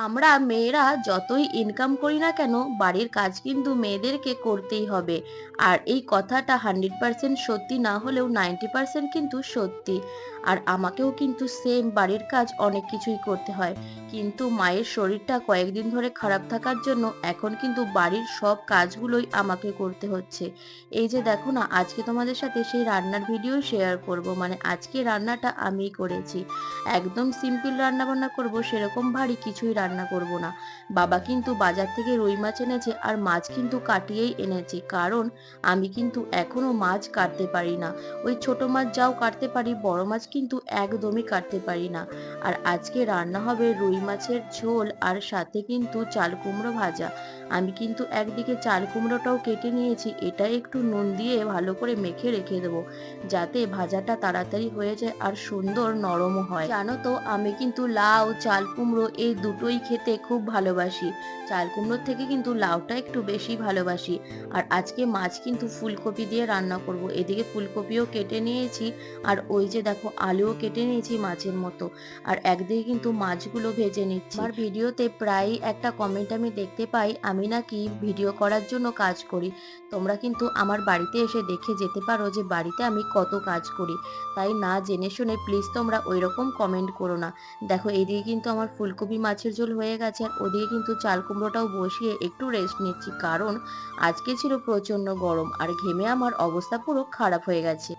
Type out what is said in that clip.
আমরা মেয়েরা যতই ইনকাম করি না কেন বাড়ির কাজ কিন্তু মেয়েদেরকে করতেই হবে। আর এই কথাটা 100% সত্যি না হলেও 90% কিন্তু সত্যি। আর আমাকেও কিন্তু সেম বাড়ির কাজ অনেক কিছুই করতে হয়, কিন্তু মায়ের শরীরটা কয়েকদিন ধরে খারাপ থাকার জন্য এখন কিন্তু বাড়ির সব কাজগুলোই আমাকে করতে হচ্ছে। এই যে দেখো না, আজকে তোমাদের সাথে সেই রান্নার ভিডিও শেয়ার করব, মানে আজকে রান্নাটা আমিই করেছি। একদম সিম্পল রান্না বান্না করব, সেরকম ভারী কিছুই রান্না করব না। বাবা কিন্তু বাজার থেকে রুই মাছ এনেছে, আর মাছ কিন্তু কাটিয়েই এনেছে, কারণ আমি কিন্তু এখনো মাছ কাটতে পারি না। ওই ছোট মাছ যাও কাটতে পারি, বড় মাছ কিন্তু একদমই কাটতে পারি না। আর আজকে রান্না হবে রুই মাছের ঝোল, আর সাথে কিন্তু চাল কুমড়ো ভাজা। আমি কিন্তু একদিকে চাল কুমড়োটাও কেটে নিয়েছি, এটা একটু নুন দিয়ে ভালো করে মেখে রেখে দেবো, যাতে ভাজাটা তাড়াতাড়ি হয়ে যায় আর সুন্দর নরমও হয়। জানো তো, আমি কিন্তু লাউ চাল কুমড়ো এই দুটোই খেতে খুব ভালোবাসি। চাল কুমড়োর থেকে কিন্তু লাউটা একটু বেশি ভালোবাসি। আর আজকে মাছ কিন্তু ফুলকপি দিয়ে রান্না করব। এদিকে ফুলকপিও কেটে নিয়েছি, আর ওই যে দেখো আলুও কেটে নিয়েছি মাছের মতো। আর একদিকে কিন্তু মাছগুলো ভেজে নিচ্ছি। আমার ভিডিওতে প্রায় একটা কমেন্ট আমি দেখতে পাই, আমি নাকি ভিডিও করার জন্য কাজ করি। তোমরা কিন্তু আমার বাড়িতে এসে দেখে যেতে পারো যে বাড়িতে আমি কত কাজ করি। তাই না জেনে শুনে প্লিজ তোমরা ওইরকম কমেন্ট করো না। দেখো এইদিকে কিন্তু আমার ফুলকপি মাছের ঝোল হয়ে গেছে, আর ওদিকে কিন্তু চাল কুমড়োটাও বসিয়ে একটু রেস্ট নিচ্ছি, কারণ আজকে ছিল প্রচন্ড গরম আর ঘেমে আমার অবস্থা পুরো খারাপ হয়ে গেছে।